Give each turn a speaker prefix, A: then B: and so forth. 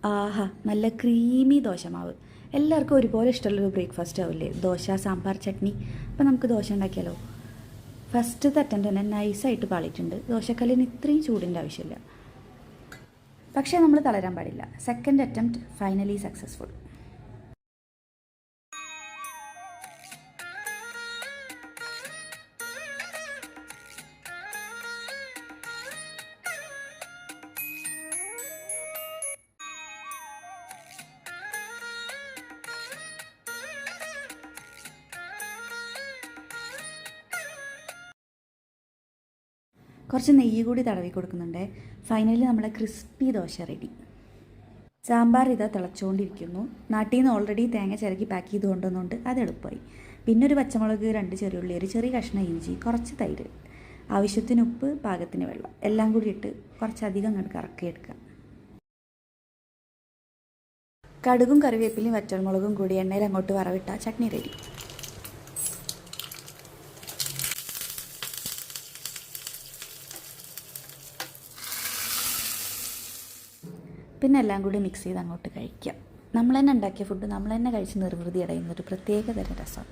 A: ആഹാ, നല്ല ക്രീമി ദോശമാവ്. എല്ലാവർക്കും ഒരുപോലെ ഇഷ്ടമുള്ളൊരു ബ്രേക്ക്ഫാസ്റ്റ് ആവില്ലേ ദോശ, സാമ്പാർ, ചട്നി. അപ്പോൾ നമുക്ക് ദോശ ഉണ്ടാക്കിയാലോ? ഫസ്റ്റത്തെ അറ്റംപ്റ്റ് തന്നെ നൈസായിട്ട് പാളിയിട്ടുണ്ട്. ദോശക്കല്ലിന് ഇത്രയും ചൂടിൻ്റെ ആവശ്യമില്ല. പക്ഷേ നമ്മൾ തളരാൻ പാടില്ല. Second attempt finally successful. കുറച്ച് നെയ്യ് കൂടി തടവി കൊടുക്കുന്നുണ്ട്. ഫൈനലി നമ്മുടെ ക്രിസ്പി ദോശ റെഡി. സാമ്പാർ ഇതാ തിളച്ചുകൊണ്ടിരിക്കുന്നു. നാട്ടിൽ നിന്ന് ഓൾറെഡി തേങ്ങ ചിരക്കി പാക്ക് ചെയ്ത് കൊണ്ടുവന്നുകൊണ്ട് അത് എളുപ്പമായി. പിന്നെ ഒരു പച്ചമുളക്, 2 ചെറിയുള്ളി, ഒരു ചെറിയ കഷ്ണം ഇഞ്ചി, കുറച്ച് തൈര്, ആവശ്യത്തിന് ഉപ്പ്, പാകത്തിന് വെള്ളം എല്ലാം കൂടി ഇട്ട് കുറച്ചധികം അങ്ങോട്ട് കറക്കിയെടുക്കുക. കടുകും കറിവേപ്പിലയും വറ്റൽമുളകും കൂടി എണ്ണയിൽ അങ്ങോട്ട് വറവിട്ട ചട്നി റെഡി. പിന്നെ എല്ലാം കൂടി മിക്സ് ചെയ്ത് അങ്ങോട്ട് കഴിക്കാം. നമ്മൾ തന്നെ ഉണ്ടാക്കിയ ഫുഡ് നമ്മൾ തന്നെ കഴിച്ച് നിർവൃതി അടയുന്നൊരു പ്രത്യേക തരം രസം.